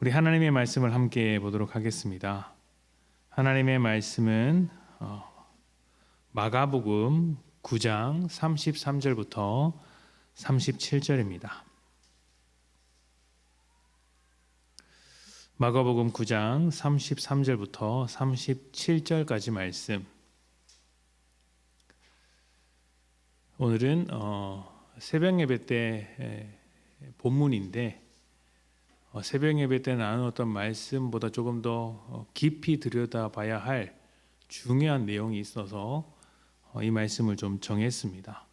우리 하나님의 말씀을 함께 보도록 하겠습니다. 하나님의 말씀은 마가복음 9장 33절부터 37절입니다. 마가복음 9장 33절부터 37절까지 말씀. 오늘은 새벽 예배 때 본문인데 새벽 예배 때 나누었던 말씀보다 조금 더 깊이 들여다봐야 할 중요한 내용이 있어서 이 말씀을 좀 정했습니다.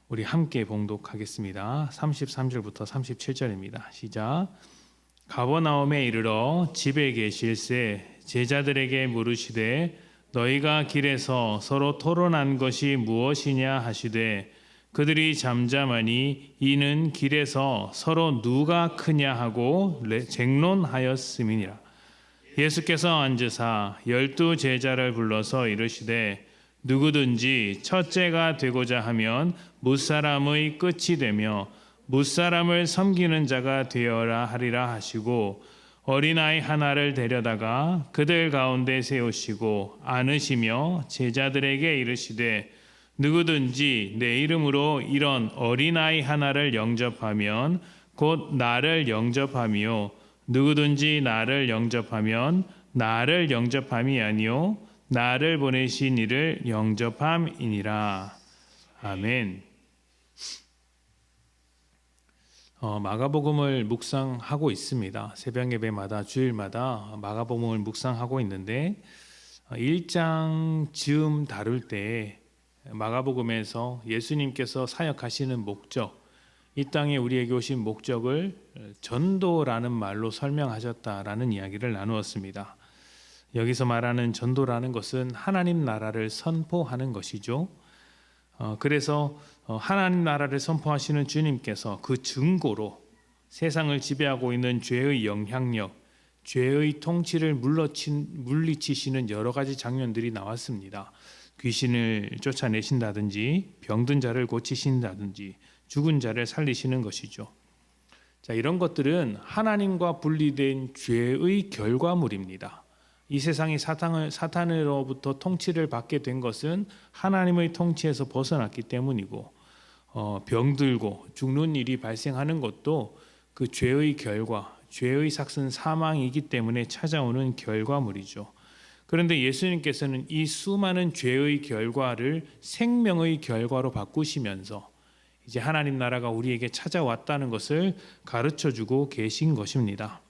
우리 함께 봉독하겠습니다. 33절부터 37절입니다. 시작. 가버나움에 이르러 집에 계실새 제자들에게 물으시되 너희가 길에서 서로 토론한 것이 무엇이냐 하시되 그들이 잠잠하니 이는 길에서 서로 누가 크냐 하고 쟁론하였음이니라. 예수께서 앉으사 12 제자를 불러서 이르시되 누구든지 첫째가 되고자 하면 무사람의 끝이 되며 무사람을 섬기는 자가 되어라 하리라 하시고 어린아이 하나를 데려다가 그들 가운데 세우시고 안으시며 제자들에게 이르시되 누구든지 내 이름으로 이런 어린아이 하나를 영접하면 곧 나를 영접하며 누구든지 나를 영접하면 나를 영접함이 아니요 나를 보내신 이를 영접함이니라. 아멘. 마가복음을 묵상하고 있습니다. 새벽 예배마다 주일마다 마가복음을 묵상하고 있는데 1장 즈음 다룰 때 마가복음에서 예수님께서 사역하시는 목적, 이 땅에 우리에게 오신 목적을 전도라는 말로 설명하셨다라는 이야기를 나누었습니다. 여기서 말하는 전도라는 것은 하나님 나라를 선포하는 것이죠. 그래서 하나님 나라를 선포하시는 주님께서 그 증거로 세상을 지배하고 있는 죄의 영향력, 죄의 통치를 물리치시는 여러 가지 장면들이 나왔습니다. 귀신을 쫓아내신다든지 병든 자를 고치신다든지 죽은 자를 살리시는 것이죠. 자, 이런 것들은 하나님과 분리된 죄의 결과물입니다. 이 세상이 사탄으로부터 통치를 받게 된 것은 하나님의 통치에서 벗어났기 때문이고 병들고 죽는 일이 발생하는 것도 그 죄의 결과, 죄의 삭슨 사망이기 때문에 찾아오는 결과물이죠. 그런데 예수님께서는 이 수많은 죄의 결과를 생명의 결과로 바꾸시면서 이제 하나님 나라가 우리에게 찾아왔다는 것을 가르쳐주고 계신 것입니다.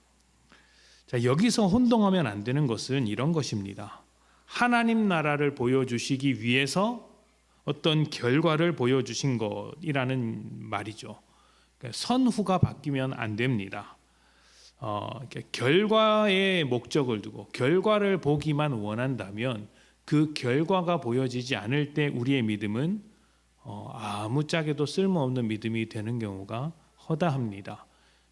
자, 여기서 혼동하면 안 되는 것은 이런 것입니다. 하나님 나라를 보여주시기 위해서 어떤 결과를 보여주신 것이라는 말이죠. 그러니까 선후가 바뀌면 안 됩니다. 결과의 목적을 두고 결과를 보기만 원한다면 그 결과가 보여지지 않을 때 우리의 믿음은 아무짝에도 쓸모없는 믿음이 되는 경우가 허다합니다.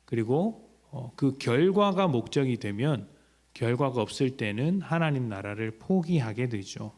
그리고 그 결과가 목적이 되면 결과가 없을 때는 하나님 나라를 포기하게 되죠.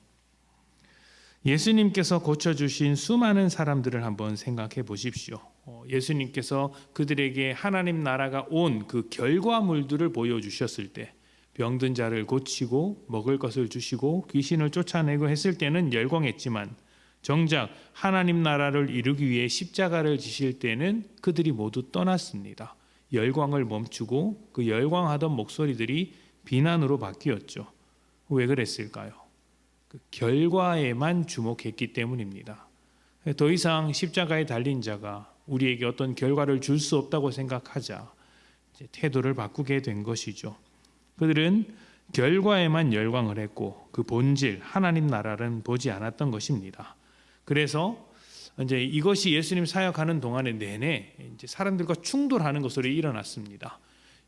예수님께서 고쳐주신 수많은 사람들을 한번 생각해 보십시오. 예수님께서 그들에게 하나님 나라가 온 그 결과물들을 보여주셨을 때 병든 자를 고치고 먹을 것을 주시고 귀신을 쫓아내고 했을 때는 열광했지만 정작 하나님 나라를 이루기 위해 십자가를 지실 때는 그들이 모두 떠났습니다. 열광을 멈추고 그 열광하던 목소리들이 비난으로 바뀌었죠. 왜 그랬을까요? 그 결과에만 주목했기 때문입니다. 더 이상 십자가에 달린 자가 우리에게 어떤 결과를 줄 수 없다고 생각하자 이제 태도를 바꾸게 된 것이죠. 그들은 결과에만 열광을 했고 그 본질 하나님 나라는 보지 않았던 것입니다. 그래서 이제 이것이 예수님 사역하는 동안에 내내 이제 사람들과 충돌하는 것으로 일어났습니다.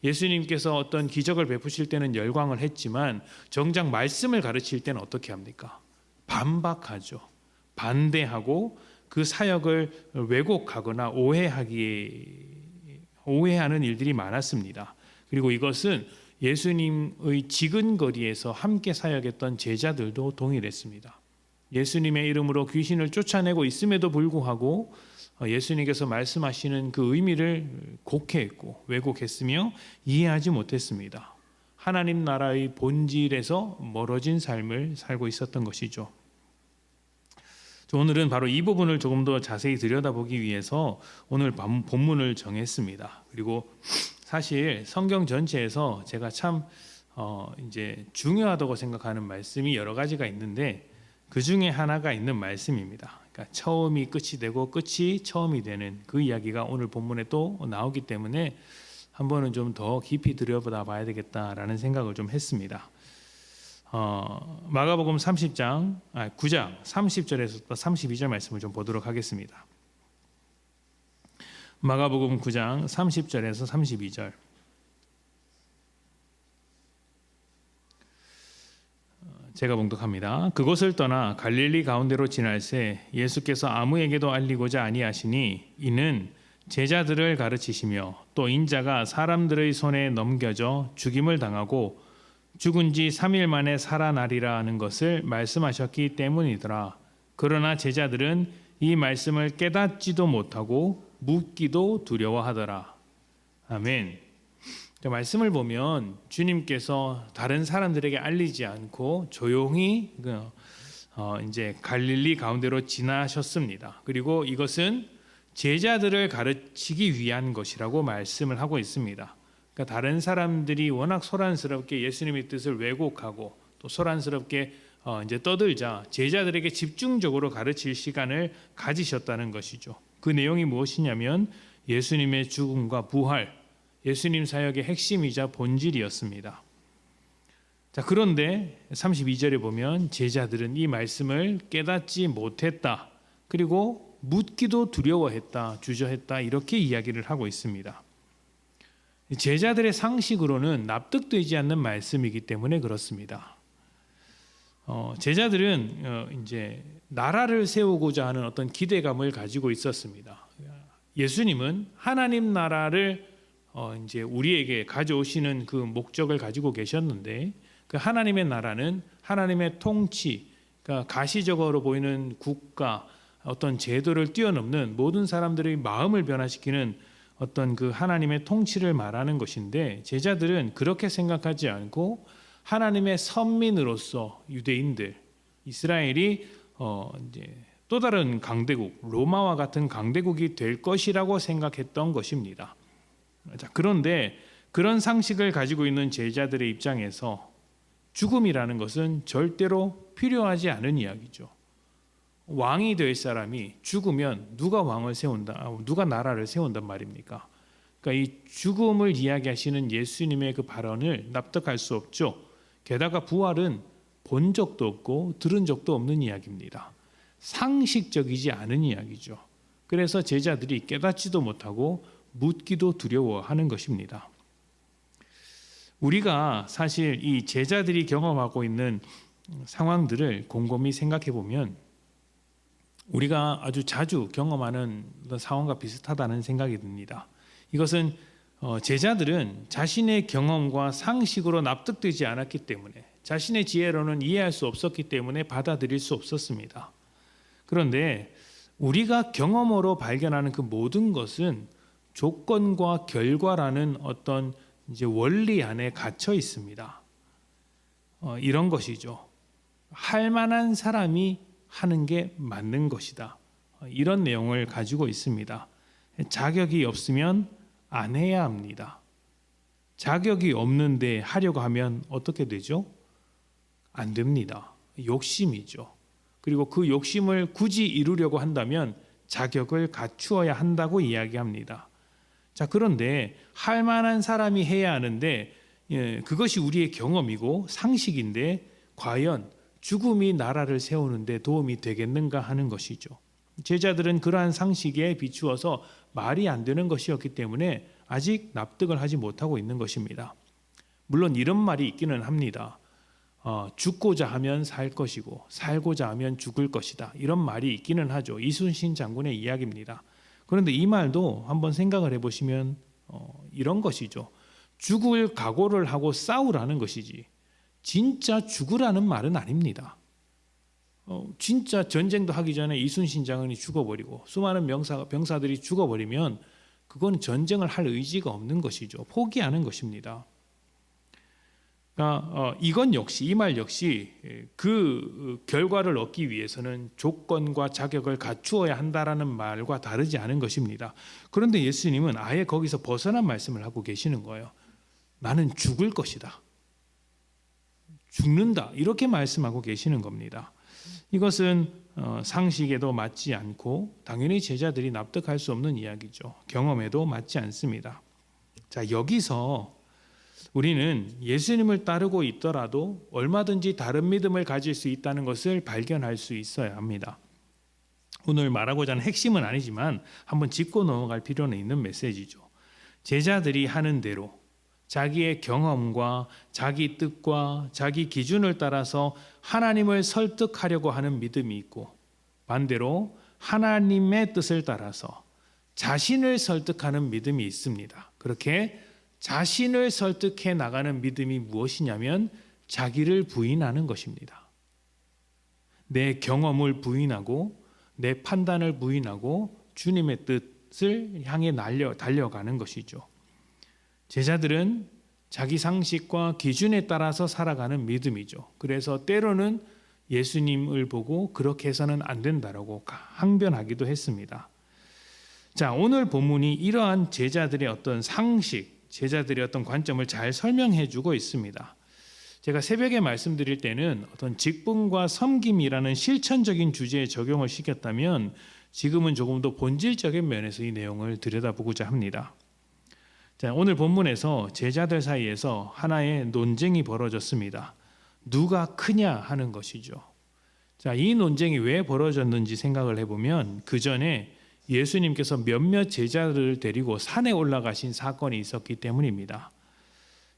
예수님께서 어떤 기적을 베푸실 때는 열광을 했지만 정작 말씀을 가르칠 때는 어떻게 합니까? 반박하죠. 반대하고 그 사역을 왜곡하거나 오해하는 일들이 많았습니다. 그리고 이것은 예수님의 지근거리에서 함께 사역했던 제자들도 동일했습니다. 예수님의 이름으로 귀신을 쫓아내고 있음에도 불구하고 예수님께서 말씀하시는 그 의미를 곡해했고 왜곡했으며 이해하지 못했습니다. 하나님 나라의 본질에서 멀어진 삶을 살고 있었던 것이죠. 오늘은 바로 이 부분을 조금 더 자세히 들여다보기 위해서 오늘 본문을 정했습니다. 그리고 사실 성경 전체에서 제가 참 이제 중요하다고 생각하는 말씀이 여러 가지가 있는데 그 중에 하나가 있는 말씀입니다. 그러니까 처음이 끝이 되고 끝이 처음이 되는 그 이야기가 오늘 본문에 또 나오기 때문에 한 번은 좀 더 깊이 들여다 봐야 되겠다라는 생각을 좀 했습니다. 마가복음 9장 30절에서 32절 말씀을 좀 보도록 하겠습니다. 마가복음 9장 30절에서 32절. 제가 봉독합니다. 그곳을 떠나 갈릴리 가운데로 지날새 예수께서 아무에게도 알리고자 아니하시니 이는 제자들을 가르치시며 또 인자가 사람들의 손에 넘겨져 죽임을 당하고 죽은 지 3일 만에 살아나리라 하는 것을 말씀하셨기 때문이더라. 그러나 제자들은 이 말씀을 깨닫지도 못하고 묻기도 두려워하더라. 아멘. 말씀을 보면 주님께서 다른 사람들에게 알리지 않고 조용히 이제 갈릴리 가운데로 지나셨습니다. 그리고 이것은 제자들을 가르치기 위한 것이라고 말씀을 하고 있습니다. 그러니까 다른 사람들이 워낙 소란스럽게 예수님의 뜻을 왜곡하고 또 소란스럽게 이제 떠들자 제자들에게 집중적으로 가르칠 시간을 가지셨다는 것이죠. 그 내용이 무엇이냐면 예수님의 죽음과 부활, 예수님 사역의 핵심이자 본질이었습니다. 자, 그런데 32절에 보면 제자들은 이 말씀을 깨닫지 못했다. 그리고 묻기도 두려워했다, 주저했다 이렇게 이야기를 하고 있습니다. 제자들의 상식으로는 납득되지 않는 말씀이기 때문에 그렇습니다. 제자들은 이제 나라를 세우고자 하는 어떤 기대감을 가지고 있었습니다. 예수님은 하나님 나라를 이제 우리에게 가져오시는 그 목적을 가지고 계셨는데 그 하나님의 나라는 하나님의 통치, 그러니까 가시적으로 보이는 국가, 어떤 제도를 뛰어넘는 모든 사람들의 마음을 변화시키는 어떤 그 하나님의 통치를 말하는 것인데 제자들은 그렇게 생각하지 않고 하나님의 선민으로서 유대인들, 이스라엘이 이제 또 다른 강대국, 로마와 같은 강대국이 될 것이라고 생각했던 것입니다. 자, 그런데 그런 상식을 가지고 있는 제자들의 입장에서 죽음이라는 것은 절대로 필요하지 않은 이야기죠. 왕이 될 사람이 죽으면 누가 왕을 세운다, 누가 나라를 세운단 말입니까? 그러니까 이 죽음을 이야기하시는 예수님의 그 발언을 납득할 수 없죠. 게다가 부활은 본 적도 없고 들은 적도 없는 이야기입니다. 상식적이지 않은 이야기죠. 그래서 제자들이 깨닫지도 못하고 묻기도 두려워하는 것입니다. 우리가 사실 이 제자들이 경험하고 있는 상황들을 곰곰이 생각해 보면 우리가 아주 자주 경험하는 상황과 비슷하다는 생각이 듭니다. 이것은 제자들은 자신의 경험과 상식으로 납득되지 않았기 때문에 자신의 지혜로는 이해할 수 없었기 때문에 받아들일 수 없었습니다. 그런데 우리가 경험으로 발견하는 그 모든 것은 조건과 결과라는 어떤 이제 원리 안에 갇혀 있습니다. 이런 것이죠. 할 만한 사람이 하는 게 맞는 것이다. 이런 내용을 가지고 있습니다. 자격이 없으면 안 해야 합니다. 자격이 없는데 하려고 하면 어떻게 되죠? 안 됩니다. 욕심이죠. 그리고 그 욕심을 굳이 이루려고 한다면 자격을 갖추어야 한다고 이야기합니다. 자, 그런데 할 만한 사람이 해야 하는데 그것이 우리의 경험이고 상식인데 과연 죽음이 나라를 세우는데 도움이 되겠는가 하는 것이죠. 제자들은 그러한 상식에 비추어서 말이 안 되는 것이었기 때문에 아직 납득을 하지 못하고 있는 것입니다. 물론 이런 말이 있기는 합니다. 죽고자 하면 살 것이고 살고자 하면 죽을 것이다. 이런 말이 있기는 하죠. 이순신 장군의 이야기입니다. 그런데 이 말도 한번 생각을 해보시면 이런 것이죠. 죽을 각오를 하고 싸우라는 것이지 진짜 죽으라는 말은 아닙니다. 진짜 전쟁도 하기 전에 이순신 장군이 죽어버리고 수많은 병사들이 죽어버리면 그건 전쟁을 할 의지가 없는 것이죠. 포기하는 것입니다. 그러니까 이건 역시 이 말 역시 그 결과를 얻기 위해서는 조건과 자격을 갖추어야 한다라는 말과 다르지 않은 것입니다. 그런데 예수님은 아예 거기서 벗어난 말씀을 하고 계시는 거예요. 나는 죽을 것이다. 죽는다. 이렇게 말씀하고 계시는 겁니다. 이것은 상식에도 맞지 않고 당연히 제자들이 납득할 수 없는 이야기죠. 경험에도 맞지 않습니다. 자, 여기서 우리는 예수님을 따르고 있더라도 얼마든지 다른 믿음을 가질 수 있다는 것을 발견할 수 있어야 합니다. 오늘 말하고자 하는 핵심은 아니지만 한번 짚고 넘어갈 필요는 있는 메시지죠. 제자들이 하는 대로 자기의 경험과 자기 뜻과 자기 기준을 따라서 하나님을 설득하려고 하는 믿음이 있고, 반대로 하나님의 뜻을 따라서 자신을 설득하는 믿음이 있습니다. 그렇게 자신을 설득해 나가는 믿음이 무엇이냐면 자기를 부인하는 것입니다. 내 경험을 부인하고 내 판단을 부인하고 주님의 뜻을 향해 달려가는 것이죠. 제자들은 자기 상식과 기준에 따라서 살아가는 믿음이죠. 그래서 때로는 예수님을 보고 그렇게 해서는 안 된다라고 항변하기도 했습니다. 자, 오늘 본문이 이러한 제자들의 어떤 상식, 제자들의 어떤 관점을 잘 설명해 주고 있습니다. 제가 새벽에 말씀드릴 때는 어떤 직분과 섬김이라는 실천적인 주제에 적용을 시켰다면 지금은 조금 더 본질적인 면에서 이 내용을 들여다보고자 합니다. 자, 오늘 본문에서 제자들 사이에서 하나의 논쟁이 벌어졌습니다. 누가 크냐 하는 것이죠. 자, 이 논쟁이 왜 벌어졌는지 생각을 해보면 그 전에 예수님께서 몇몇 제자들을 데리고 산에 올라가신 사건이 있었기 때문입니다.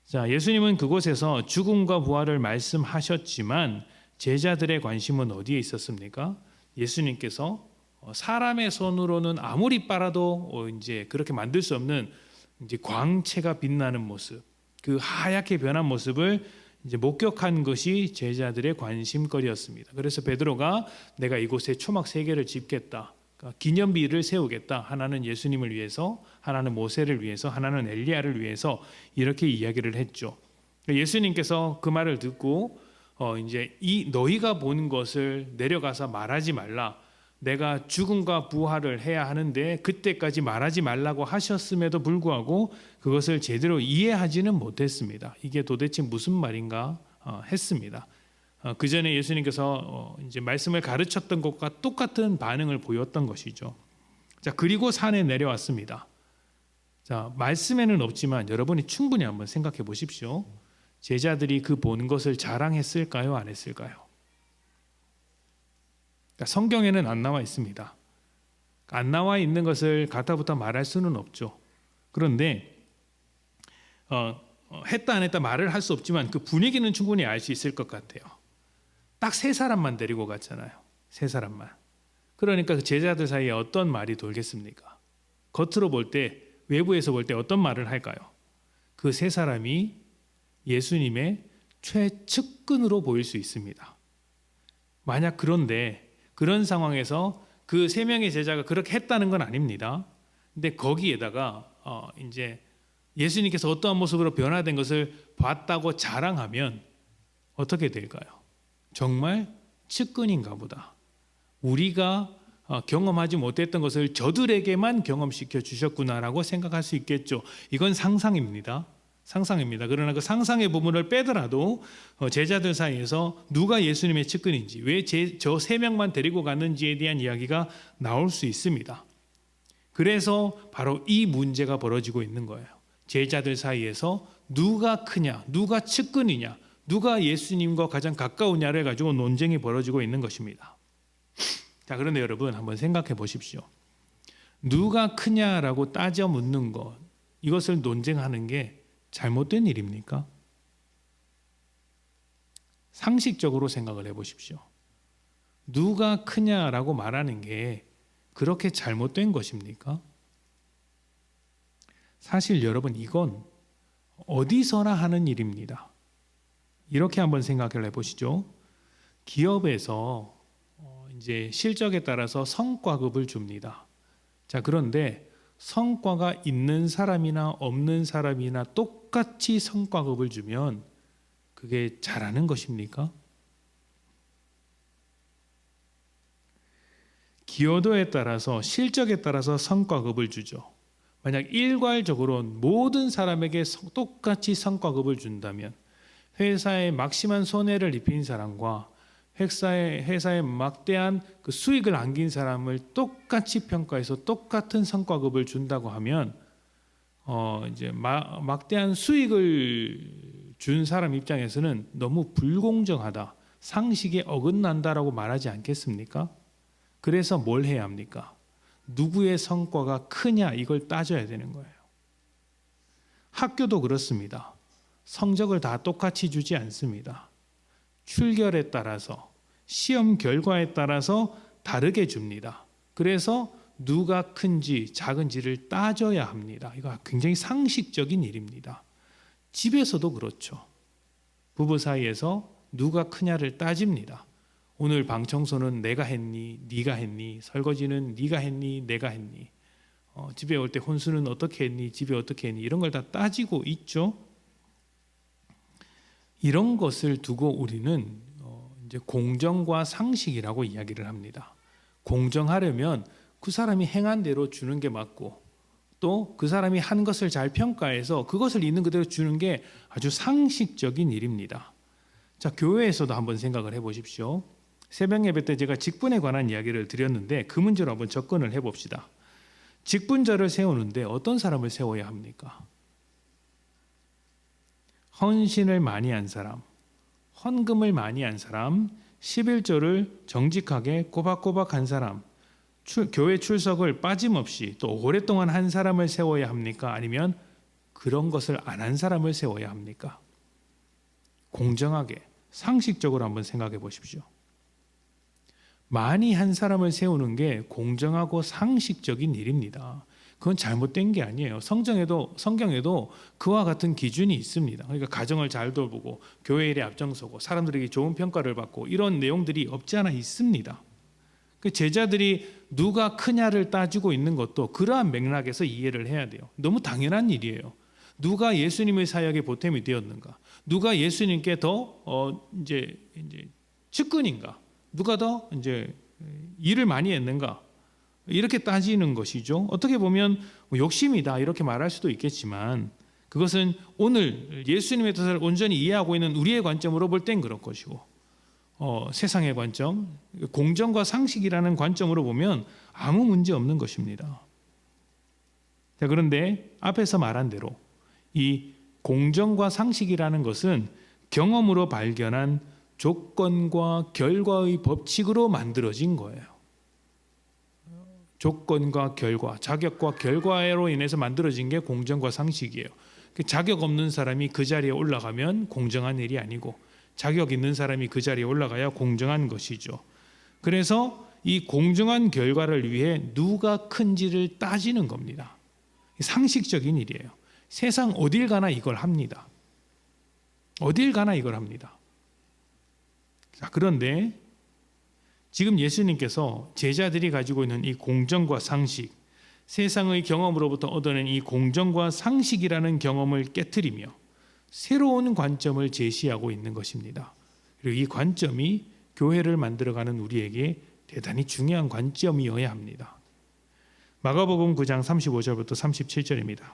자, 예수님은 그곳에서 죽음과 부활을 말씀하셨지만 제자들의 관심은 어디에 있었습니까? 예수님께서 사람의 손으로는 아무리 빨아도 이제 그렇게 만들 수 없는 이제 광채가 빛나는 모습, 그 하얗게 변한 모습을 이제 목격한 것이 제자들의 관심거리였습니다. 그래서 베드로가 내가 이곳에 초막 3개를 짓겠다. 기념비를 세우겠다. 하나는 예수님을 위해서, 하나는 모세를 위해서, 하나는 엘리야를 위해서 이렇게 이야기를 했죠. 예수님께서 그 말을 듣고 이제 이 너희가 본 것을 내려가서 말하지 말라. 내가 죽음과 부활을 해야 하는데 그때까지 말하지 말라고 하셨음에도 불구하고 그것을 제대로 이해하지는 못했습니다. 이게 도대체 무슨 말인가 했습니다. 그 전에 예수님께서 이제 말씀을 가르쳤던 것과 똑같은 반응을 보였던 것이죠. 자, 그리고 산에 내려왔습니다. 자, 말씀에는 없지만 여러분이 충분히 한번 생각해 보십시오. 제자들이 그 본 것을 자랑했을까요? 안 했을까요? 그러니까 성경에는 안 나와 있습니다. 안 나와 있는 것을 가타부터 말할 수는 없죠. 그런데 했다 안 했다 말을 할 수 없지만 그 분위기는 충분히 알 수 있을 것 같아요. 딱 3사람만 데리고 갔잖아요. 3사람만. 그러니까 그 제자들 사이에 어떤 말이 돌겠습니까? 겉으로 볼 때, 외부에서 볼 때 어떤 말을 할까요? 그 3사람이 예수님의 최측근으로 보일 수 있습니다. 만약 그런데 그런 상황에서 그 3명의 제자가 그렇게 했다는 건 아닙니다. 근데 거기에다가 이제 예수님께서 어떠한 모습으로 변화된 것을 봤다고 자랑하면 어떻게 될까요? 정말 측근인가 보다. 우리가 경험하지 못했던 것을 저들에게만 경험시켜 주셨구나라고 생각할 수 있겠죠. 이건 상상입니다. 상상입니다. 그러나 그 상상의 부분을 빼더라도 제자들 사이에서 누가 예수님의 측근인지, 왜 저 3명만 데리고 갔는지에 대한 이야기가 나올 수 있습니다. 그래서 바로 이 문제가 벌어지고 있는 거예요. 제자들 사이에서 누가 크냐, 누가 측근이냐, 누가 예수님과 가장 가까우냐를 가지고 논쟁이 벌어지고 있는 것입니다. 자, 그런데 여러분 한번 생각해 보십시오. 누가 크냐라고 따져 묻는 것, 이것을 논쟁하는 게 잘못된 일입니까? 상식적으로 생각을 해보십시오. 누가 크냐라고 말하는 게 그렇게 잘못된 것입니까? 사실 여러분 이건 어디서나 하는 일입니다. 이렇게 한번 생각을 해보시죠. 기업에서 이제 실적에 따라서 성과급을 줍니다. 자, 그런데 성과가 있는 사람이나 없는 사람이나 똑같이 성과급을 주면 그게 잘하는 것입니까? 기여도에 따라서 실적에 따라서 성과급을 주죠. 만약 일괄적으로 모든 사람에게 똑같이 성과급을 준다면 회사에 막심한 손해를 입힌 사람과 회사에 막대한 그 수익을 안긴 사람을 똑같이 평가해서 똑같은 성과급을 준다고 하면 이제 막대한 수익을 준 사람 입장에서는 너무 불공정하다, 상식에 어긋난다라고 말하지 않겠습니까? 그래서 뭘 해야 합니까? 누구의 성과가 크냐 이걸 따져야 되는 거예요. 학교도 그렇습니다. 성적을 다 똑같이 주지 않습니다. 출결에 따라서 시험 결과에 따라서 다르게 줍니다. 그래서 누가 큰지 작은지를 따져야 합니다. 이거 굉장히 상식적인 일입니다. 집에서도 그렇죠. 부부 사이에서 누가 크냐를 따집니다. 오늘 방 청소는 내가 했니? 네가 했니? 설거지는 네가 했니? 내가 했니? 집에 올 때 혼수는 어떻게 했니? 집에 어떻게 했니? 이런 걸 다 따지고 있죠. 이런 것을 두고 우리는 이제 공정과 상식이라고 이야기를 합니다. 공정하려면 그 사람이 행한 대로 주는 게 맞고 또 그 사람이 한 것을 잘 평가해서 그것을 있는 그대로 주는 게 아주 상식적인 일입니다. 자, 교회에서도 한번 생각을 해보십시오. 새벽 예배 때 제가 직분에 관한 이야기를 드렸는데 그 문제로 한번 접근을 해봅시다. 직분자를 세우는데 어떤 사람을 세워야 합니까? 헌신을 많이 한 사람, 헌금을 많이 한 사람, 11조를 정직하게 꼬박꼬박 한 사람, 교회 출석을 빠짐없이 또 오랫동안 한 사람을 세워야 합니까? 아니면 그런 것을 안 한 사람을 세워야 합니까? 공정하게, 상식적으로 한번 생각해 보십시오. 많이 한 사람을 세우는 게 공정하고 상식적인 일입니다. 그건 잘못된 게 아니에요. 성경에도 그와 같은 기준이 있습니다. 그러니까 가정을 잘 돌보고 교회 일에 앞장서고 사람들에게 좋은 평가를 받고 이런 내용들이 없지 않아 있습니다. 그 제자들이 누가 크냐를 따지고 있는 것도 그러한 맥락에서 이해를 해야 돼요. 너무 당연한 일이에요. 누가 예수님의 사역에 보탬이 되었는가? 누가 예수님께 더 이제 측근인가? 누가 더 이제 일을 많이 했는가? 이렇게 따지는 것이죠. 어떻게 보면 욕심이다 이렇게 말할 수도 있겠지만 그것은 오늘 예수님의 뜻을 온전히 이해하고 있는 우리의 관점으로 볼 땐 그럴 것이고 세상의 관점, 공정과 상식이라는 관점으로 보면 아무 문제 없는 것입니다. 자, 그런데 앞에서 말한 대로 이 공정과 상식이라는 것은 경험으로 발견한 조건과 결과의 법칙으로 만들어진 거예요. 조건과 결과, 자격과 결과로 인해서 만들어진 게 공정과 상식이에요. 자격 없는 사람이 그 자리에 올라가면 공정한 일이 아니고 자격 있는 사람이 그 자리에 올라가야 공정한 것이죠. 그래서 이 공정한 결과를 위해 누가 큰지를 따지는 겁니다. 상식적인 일이에요. 세상 어딜 가나 이걸 합니다. 어딜 가나 이걸 합니다. 자, 그런데 지금 예수님께서 제자들이 가지고 있는 이 공정과 상식, 세상의 경험으로부터 얻어낸 이 공정과 상식이라는 경험을 깨트리며 새로운 관점을 제시하고 있는 것입니다. 그리고 이 관점이 교회를 만들어가는 우리에게 대단히 중요한 관점이어야 합니다. 마가복음 9장 35절부터 37절입니다.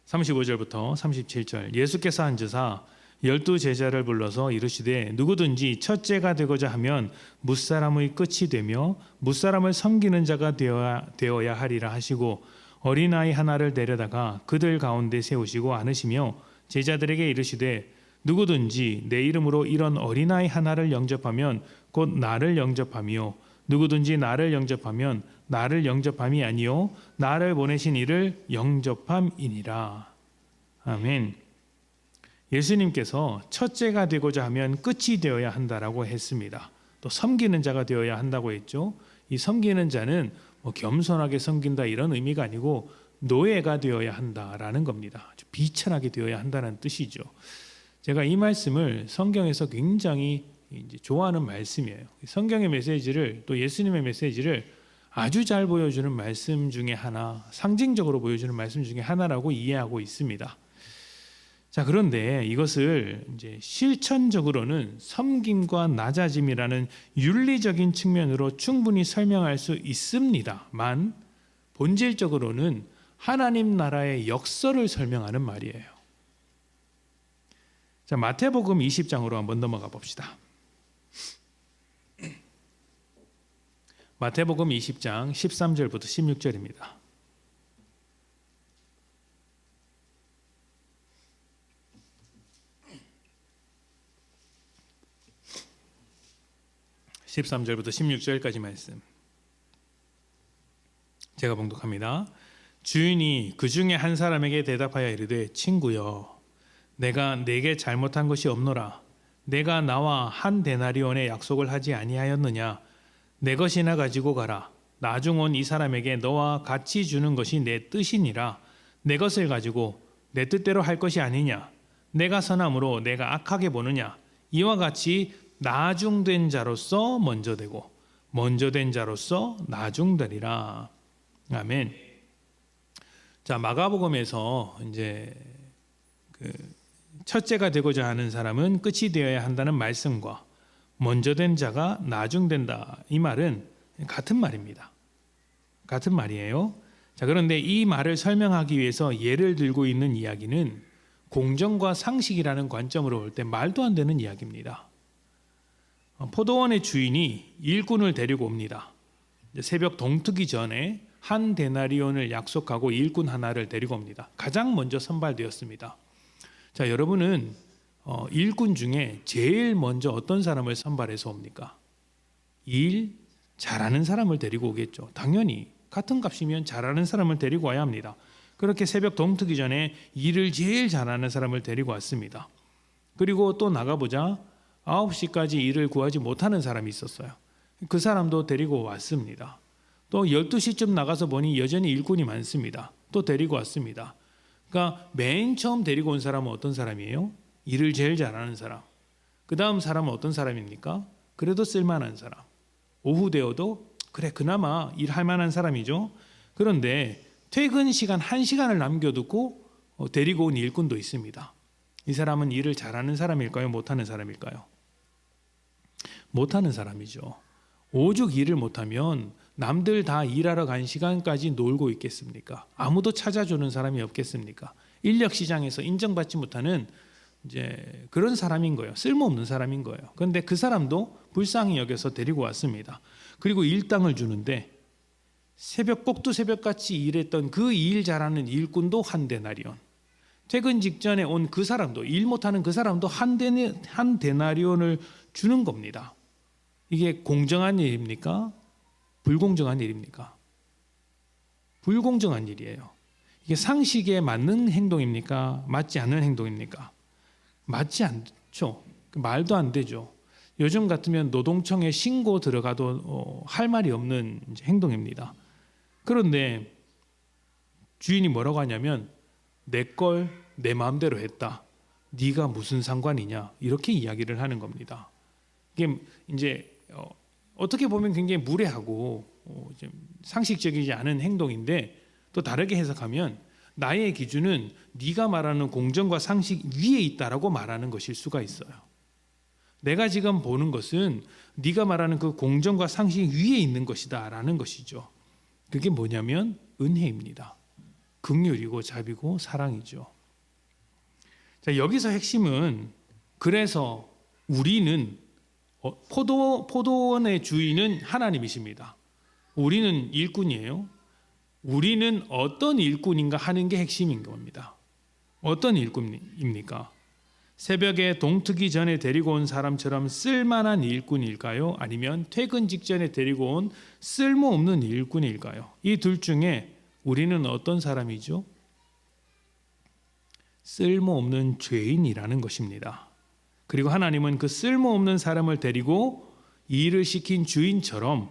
35절부터 37절. 예수께서 앉으사 12 제자를 불러서 이르시되 누구든지 첫째가 되고자 하면 뭇사람의 끝이 되며 뭇사람을 섬기는 자가 되어야 하리라 하시고 어린아이 하나를 데려다가 그들 가운데 세우시고 안으시며 제자들에게 이르시되 누구든지 내 이름으로 이런 어린아이 하나를 영접하면 곧 나를 영접하며 누구든지 나를 영접하면 나를 영접함이 아니요 나를 보내신 이를 영접함이니라. 아멘. 예수님께서 첫째가 되고자 하면 끝이 되어야 한다라고 했습니다. 또 섬기는 자가 되어야 한다고 했죠. 이 섬기는 자는 겸손하게 섬긴다 이런 의미가 아니고 노예가 되어야 한다라는 겁니다. 아주 비천하게 되어야 한다는 뜻이죠. 제가 이 말씀을 성경에서 굉장히 이제 좋아하는 말씀이에요. 성경의 메시지를 또 예수님의 메시지를 아주 잘 보여주는 말씀 중에 하나, 상징적으로 보여주는 말씀 중에 하나라고 이해하고 있습니다. 자, 그런데 이것을 이제 실천적으로는 섬김과 낮아짐이라는 윤리적인 측면으로 충분히 설명할 수 있습니다만 본질적으로는 하나님 나라의 역설을 설명하는 말이에요. 자, 마태복음 20장으로 한번 넘어가 봅시다. 마태복음 20장 13절부터 16절입니다. (13절부터) (16절까지) 말씀 제가 봉독합니다. 주인이 그 중에 한 사람에게 대답하여 이르되 친구여 내가 네게 잘못한 것이 없노라. 내가 나와 한 데나리온의 약속을 하지 아니하였느냐. 내 것이나 가지고 가라. 나중 온 이 사람에게 너와 같이 주는 것이 내 뜻이니라. 내 것을 가지고 내 뜻대로 할 것이 아니냐. 내가 선함으로 내가 악하게 보느냐. 이와 같이 나중된 자로서 먼저 되고 먼저 된 자로서 나중되리라. 아멘. 자, 마가복음에서 이제 첫째가 되고자 하는 사람은 끝이 되어야 한다는 말씀과 먼저 된 자가 나중된다, 이 말은 같은 말입니다. 같은 말이에요. 자, 그런데 이 말을 설명하기 위해서 예를 들고 있는 이야기는 공정과 상식이라는 관점으로 볼 때 말도 안 되는 이야기입니다. 포도원의 주인이 일꾼을 데리고 옵니다. 새벽 동트기 전에 한 데나리온을 약속하고 일꾼 하나를 데리고 옵니다. 가장 먼저 선발되었습니다. 자, 여러분은 일꾼 중에 제일 먼저 어떤 사람을 선발해서 옵니까? 일 잘하는 사람을 데리고 오겠죠. 당연히 같은 값이면 잘하는 사람을 데리고 와야 합니다. 그렇게 새벽 동트기 전에 일을 제일 잘하는 사람을 데리고 왔습니다. 그리고 또 나가보자 9시까지 일을 구하지 못하는 사람이 있었어요. 그 사람도 데리고 왔습니다. 또 12시쯤 나가서 보니 여전히 일꾼이 많습니다. 또 데리고 왔습니다. 그러니까 맨 처음 데리고 온 사람은 어떤 사람이에요? 일을 제일 잘하는 사람. 그 다음 사람은 어떤 사람입니까? 그래도 쓸만한 사람. 오후 되어도 그래 그나마 일할 만한 사람이죠. 그런데 퇴근 시간 1시간을 남겨두고 데리고 온 일꾼도 있습니다. 이 사람은 일을 잘하는 사람일까요? 못하는 사람일까요? 못하는 사람이죠. 오죽 일을 못하면 남들 다 일하러 간 시간까지 놀고 있겠습니까? 아무도 찾아주는 사람이 없겠습니까? 인력 시장에서 인정받지 못하는 이제 그런 사람인 거예요. 쓸모없는 사람인 거예요. 그런데 그 사람도 불쌍히 여겨서 데리고 왔습니다. 그리고 일당을 주는데 새벽 꼭두 새벽같이 일했던 그 일 잘하는 일꾼도 한 데나리온, 퇴근 직전에 온 그 사람도, 일 못하는 그 사람도 한 데나리온을 주는 겁니다. 이게 공정한 일입니까? 불공정한 일입니까? 불공정한 일이에요. 이게 상식에 맞는 행동입니까? 맞지 않는 행동입니까? 맞지 않죠. 말도 안 되죠. 요즘 같으면 노동청에 신고 들어가도 할 말이 없는 행동입니다. 그런데 주인이 뭐라고 하냐면 내 걸 내 마음대로 했다. 네가 무슨 상관이냐? 이렇게 이야기를 하는 겁니다. 이게 이제 어떻게 보면 굉장히 무례하고 상식적이지 않은 행동인데 또 다르게 해석하면 나의 기준은 네가 말하는 공정과 상식 위에 있다라고 말하는 것일 수가 있어요. 내가 지금 보는 것은 네가 말하는 그 공정과 상식 위에 있는 것이다라는 것이죠. 그게 뭐냐면 은혜입니다. 긍휼이고 자비고 사랑이죠. 자, 여기서 핵심은 그래서 우리는 포도원의 주인은 하나님이십니다. 우리는 일꾼이에요. 우리는 어떤 일꾼인가 하는 게 핵심인 겁니다. 어떤 일꾼입니까? 새벽에 동트기 전에 데리고 온 사람처럼 쓸만한 일꾼일까요? 아니면 퇴근 직전에 데리고 온 쓸모없는 일꾼일까요? 이 둘 중에 우리는 어떤 사람이죠? 쓸모없는 죄인이라는 것입니다. 그리고 하나님은 그 쓸모없는 사람을 데리고 일을 시킨 주인처럼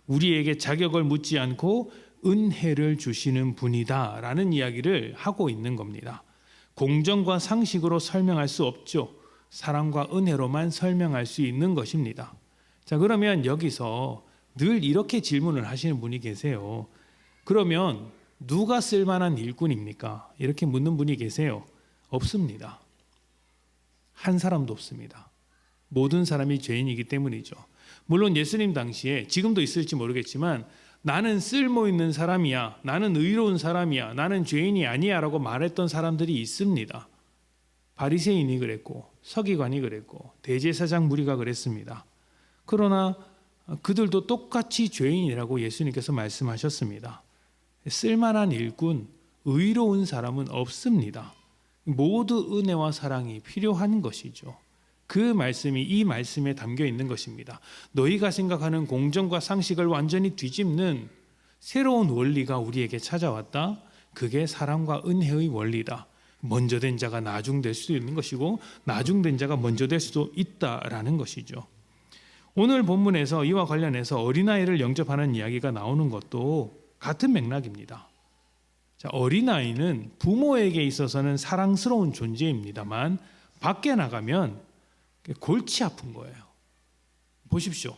우리에게 자격을 묻지 않고 은혜를 주시는 분이다라는 이야기를 하고 있는 겁니다. 공정과 상식으로 설명할 수 없죠. 사랑과 은혜로만 설명할 수 있는 것입니다. 자, 그러면 여기서 늘 이렇게 질문을 하시는 분이 계세요. 그러면 누가 쓸만한 일꾼입니까? 이렇게 묻는 분이 계세요. 없습니다. 한 사람도 없습니다. 모든 사람이 죄인이기 때문이죠. 물론 예수님 당시에, 지금도 있을지 모르겠지만, 나는 쓸모 있는 사람이야, 나는 의로운 사람이야, 나는 죄인이 아니야 라고 말했던 사람들이 있습니다. 바리새인이 그랬고, 서기관이 그랬고, 대제사장 무리가 그랬습니다. 그러나 그들도 똑같이 죄인이라고 예수님께서 말씀하셨습니다. 쓸만한 일꾼, 의로운 사람은 없습니다. 모두 은혜와 사랑이 필요한 것이죠. 그 말씀이 이 말씀에 담겨 있는 것입니다. 너희가 생각하는 공정과 상식을 완전히 뒤집는 새로운 원리가 우리에게 찾아왔다. 그게 사랑과 은혜의 원리다. 먼저 된 자가 나중될 수도 있는 것이고 나중된 자가 먼저 될 수도 있다라는 것이죠. 오늘 본문에서 이와 관련해서 어린아이를 영접하는 이야기가 나오는 것도 같은 맥락입니다. 자, 어린아이는 부모에게 있어서는 사랑스러운 존재입니다만 밖에 나가면 골치 아픈 거예요. 보십시오.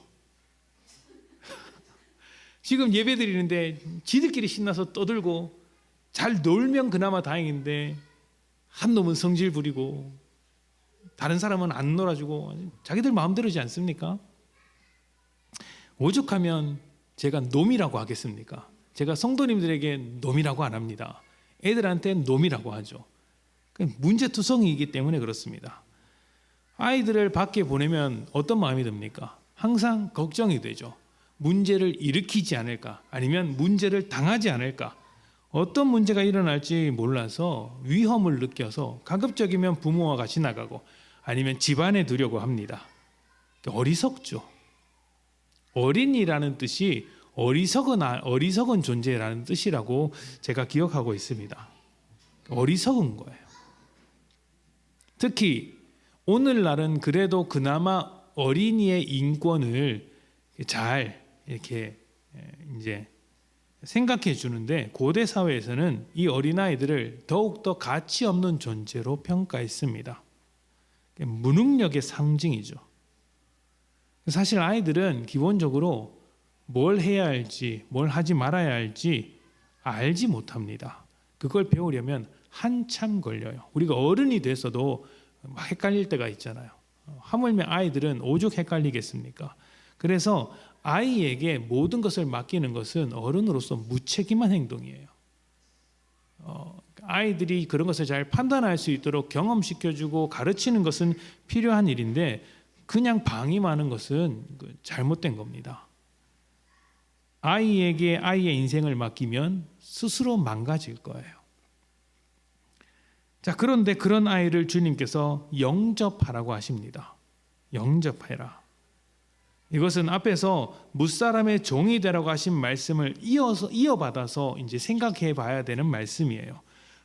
지금 예배 드리는데 지들끼리 신나서 떠들고 잘 놀면 그나마 다행인데 한 놈은 성질 부리고 다른 사람은 안 놀아주고 자기들 마음대로지 않습니까? 오죽하면 제가 놈이라고 하겠습니까? 제가 성도님들에게 놈이라고 안 합니다. 애들한테 놈이라고 하죠. 문제투성이이기 때문에 그렇습니다. 아이들을 밖에 보내면 어떤 마음이 듭니까? 항상 걱정이 되죠. 문제를 일으키지 않을까? 아니면 문제를 당하지 않을까? 어떤 문제가 일어날지 몰라서 위험을 느껴서 가급적이면 부모와 같이 나가고 아니면 집안에 두려고 합니다. 어리석죠. 어린이라는 뜻이 어리석은 존재라는 뜻이라고 제가 기억하고 있습니다. 어리석은 거예요. 특히 오늘날은 그래도 그나마 어린이의 인권을 잘 이렇게 이제 생각해 주는데 고대 사회에서는 이 어린아이들을 더욱더 가치 없는 존재로 평가했습니다. 무능력의 상징이죠. 사실 아이들은 기본적으로 뭘 해야 할지, 뭘 하지 말아야 할지 알지 못합니다. 그걸 배우려면 한참 걸려요. 우리가 어른이 돼서도 막 헷갈릴 때가 있잖아요. 하물며 아이들은 오죽 헷갈리겠습니까? 그래서 아이에게 모든 것을 맡기는 것은 어른으로서 무책임한 행동이에요. 아이들이 그런 것을 잘 판단할 수 있도록 경험시켜주고 가르치는 것은 필요한 일인데 그냥 방임하는 것은 잘못된 겁니다. 아이에게 아이의 인생을 맡기면 스스로 망가질 거예요. 자, 그런데 그런 아이를 주님께서 영접하라고 하십니다. 영접해라. 이것은 앞에서 무사람의 종이 되라고 하신 말씀을 이어받아서 이제 생각해 봐야 되는 말씀이에요.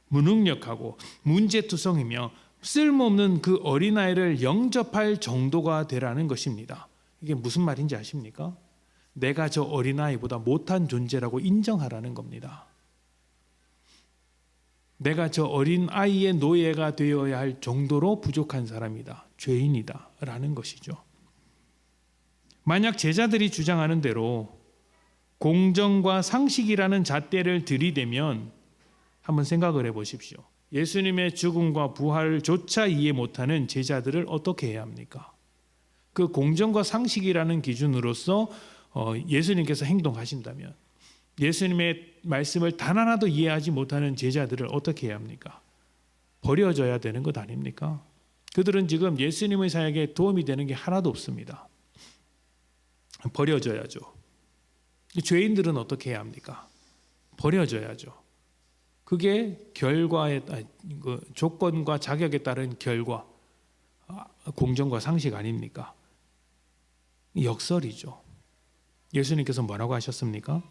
무능력하고 문제투성이며 쓸모없는 그 어린아이를 영접할 정도가 되라는 것입니다. 이게 무슨 말인지 아십니까? 내가 저 어린아이보다 못한 존재라고 인정하라는 겁니다. 내가 저 어린아이의 노예가 되어야 할 정도로 부족한 사람이다. 죄인이다. 라는 것이죠. 만약 제자들이 주장하는 대로 공정과 상식이라는 잣대를 들이대면 한번 생각을 해보십시오. 예수님의 죽음과 부활조차 이해 못하는 제자들을 어떻게 해야 합니까? 그 공정과 상식이라는 기준으로서 예수님께서 행동하신다면 예수님의 말씀을 단 하나도 이해하지 못하는 제자들을 어떻게 해야 합니까? 버려져야 되는 것 아닙니까? 그들은 지금 예수님의 사역에 도움이 되는 게 하나도 없습니다. 버려져야죠. 죄인들은 어떻게 해야 합니까? 버려져야죠. 그게 결과에 조건과 자격에 따른 결과, 공정과 상식 아닙니까? 역설이죠. 예수님께서 뭐라고 하셨습니까?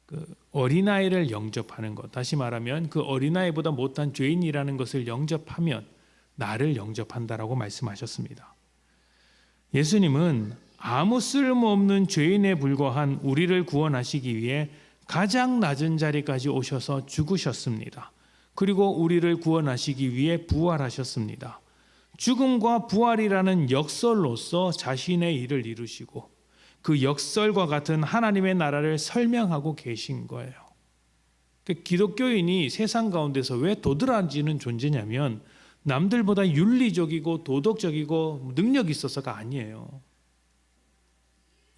그 어린아이를 영접하는 것, 다시 말하면 그 어린아이보다 못한 죄인이라는 것을 영접하면 나를 영접한다라고 말씀하셨습니다. 예수님은 아무 쓸모없는 죄인에 불과한 우리를 구원하시기 위해 가장 낮은 자리까지 오셔서 죽으셨습니다. 그리고 우리를 구원하시기 위해 부활하셨습니다. 죽음과 부활이라는 역설로서 자신의 일을 이루시고 그 역설과 같은 하나님의 나라를 설명하고 계신 거예요. 기독교인이 세상 가운데서 왜 도드라지는 존재냐면 남들보다 윤리적이고 도덕적이고 능력이 있어서가 아니에요.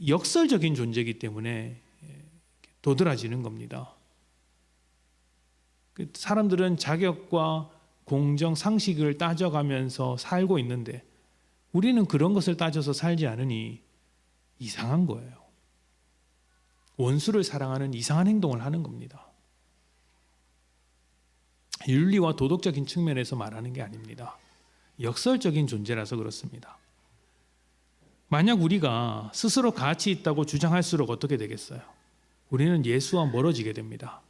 역설적인 존재이기 때문에 도드라지는 겁니다. 사람들은 자격과 공정, 상식을 따져가면서 살고 있는데 우리는 그런 것을 따져서 살지 않으니 이상한 거예요. 원수를 사랑하는 이상한 행동을 하는 겁니다. 윤리와 도덕적인 측면에서 말하는 게 아닙니다. 역설적인 존재라서 그렇습니다. 만약 우리가 스스로 가치 있다고 주장할수록 어떻게 되겠어요? 우리는 예수와 멀어지게 됩니다.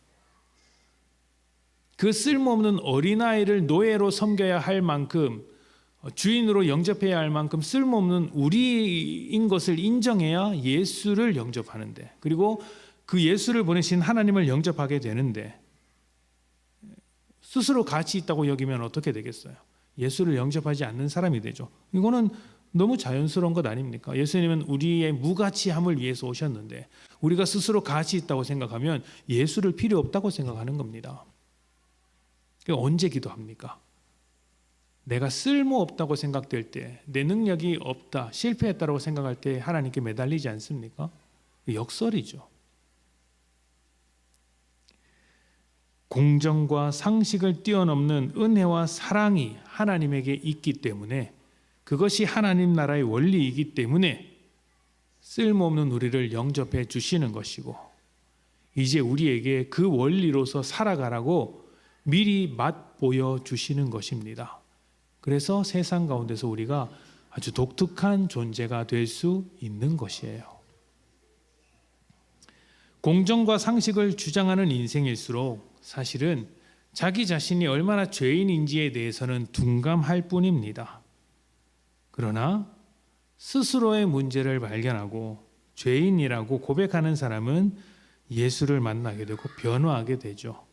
그 쓸모없는 어린아이를 노예로 섬겨야 할 만큼, 주인으로 영접해야 할 만큼 쓸모없는 우리인 것을 인정해야 예수를 영접하는데, 그리고 그 예수를 보내신 하나님을 영접하게 되는데, 스스로 가치 있다고 여기면 어떻게 되겠어요? 예수를 영접하지 않는 사람이 되죠. 이거는 너무 자연스러운 것 아닙니까? 예수님은 우리의 무가치함을 위해서 오셨는데 우리가 스스로 가치 있다고 생각하면 예수를 필요 없다고 생각하는 겁니다. 언제 기도합니까? 내가 쓸모없다고 생각될 때, 내 능력이 없다, 실패했다고 생각할 때 하나님께 매달리지 않습니까? 역설이죠. 공정과 상식을 뛰어넘는 은혜와 사랑이 하나님에게 있기 때문에, 그것이 하나님 나라의 원리이기 때문에 쓸모없는 우리를 영접해 주시는 것이고, 이제 우리에게 그 원리로서 살아가라고 미리 맛보여 주시는 것입니다. 그래서 세상 가운데서 우리가 아주 독특한 존재가 될 수 있는 것이에요. 공정과 상식을 주장하는 인생일수록 사실은 자기 자신이 얼마나 죄인인지에 대해서는 둔감할 뿐입니다. 그러나 스스로의 문제를 발견하고 죄인이라고 고백하는 사람은 예수를 만나게 되고 변화하게 되죠.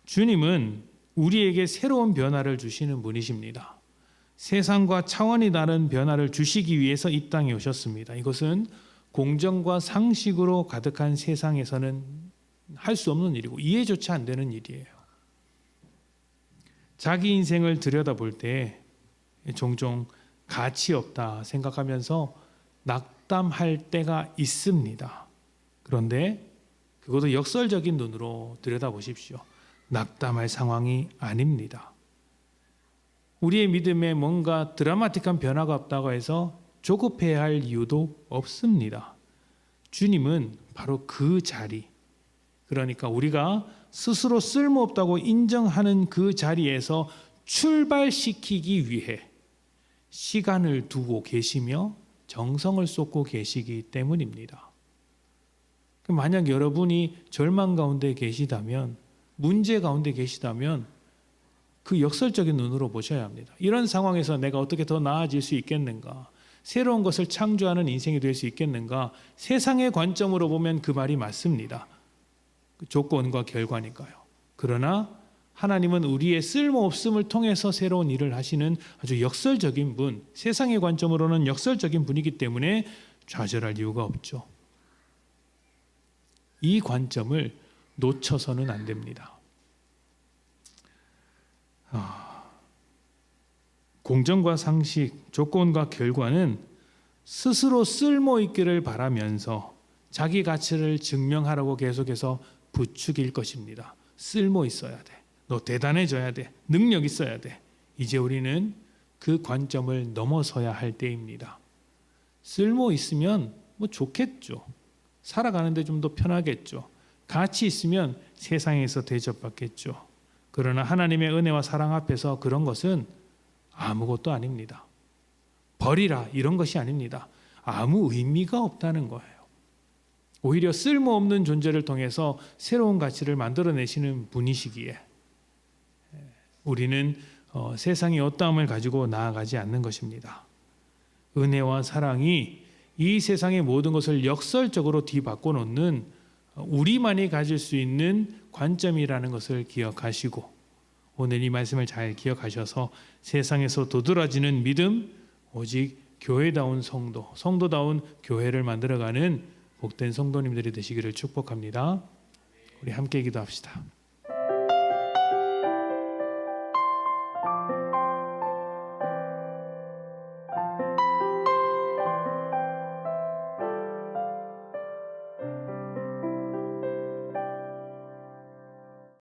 주님은 우리에게 새로운 변화를 주시는 분이십니다. 세상과 차원이 다른 변화를 주시기 위해서 이 땅에 오셨습니다. 이것은 공정과 상식으로 가득한 세상에서는 할 수 없는 일이고 이해조차 안 되는 일이에요. 자기 인생을 들여다볼 때 종종 가치 없다 생각하면서 낙담할 때가 있습니다. 그런데 그것도 역설적인 눈으로 들여다보십시오. 낙담할 상황이 아닙니다. 우리의 믿음에 뭔가 드라마틱한 변화가 없다고 해서 조급해야 할 이유도 없습니다. 주님은 바로 그 자리, 그러니까 우리가 스스로 쓸모없다고 인정하는 그 자리에서 출발시키기 위해 시간을 두고 계시며 정성을 쏟고 계시기 때문입니다. 만약 여러분이 절망 가운데 계시다면, 문제 가운데 계시다면 그 역설적인 눈으로 보셔야 합니다. 이런 상황에서 내가 어떻게 더 나아질 수 있겠는가? 새로운 것을 창조하는 인생이 될 수 있겠는가? 세상의 관점으로 보면 그 말이 맞습니다. 조건과 결과니까요. 그러나 하나님은 우리의 쓸모없음을 통해서 새로운 일을 하시는 아주 역설적인 분, 세상의 관점으로는 역설적인 분이기 때문에 좌절할 이유가 없죠. 이 관점을 놓쳐서는 안 됩니다. 공정과 상식, 조건과 결과는 스스로 쓸모 있기를 바라면서 자기 가치를 증명하라고 계속해서 부추길 것입니다. 쓸모 있어야 돼. 너 대단해져야 돼. 능력 있어야 돼. 이제 우리는 그 관점을 넘어서야 할 때입니다. 쓸모 있으면 뭐 좋겠죠. 살아가는데 좀 더 편하겠죠. 가치 있으면 세상에서 대접받겠죠. 그러나 하나님의 은혜와 사랑 앞에서 그런 것은 아무것도 아닙니다. 버리라 이런 것이 아닙니다. 아무 의미가 없다는 거예요. 오히려 쓸모없는 존재를 통해서 새로운 가치를 만들어내시는 분이시기에 우리는 세상의 어떠함을 가지고 나아가지 않는 것입니다. 은혜와 사랑이 이 세상의 모든 것을 역설적으로 뒤바꿔 놓는 우리만이 가질 수 있는 관점이라는 것을 기억하시고, 오늘 이 말씀을 잘 기억하셔서 세상에서 도드라지는 믿음, 오직 교회다운 성도, 성도다운 교회를 만들어가는 복된 성도님들이 되시기를 축복합니다. 우리 함께 기도합시다.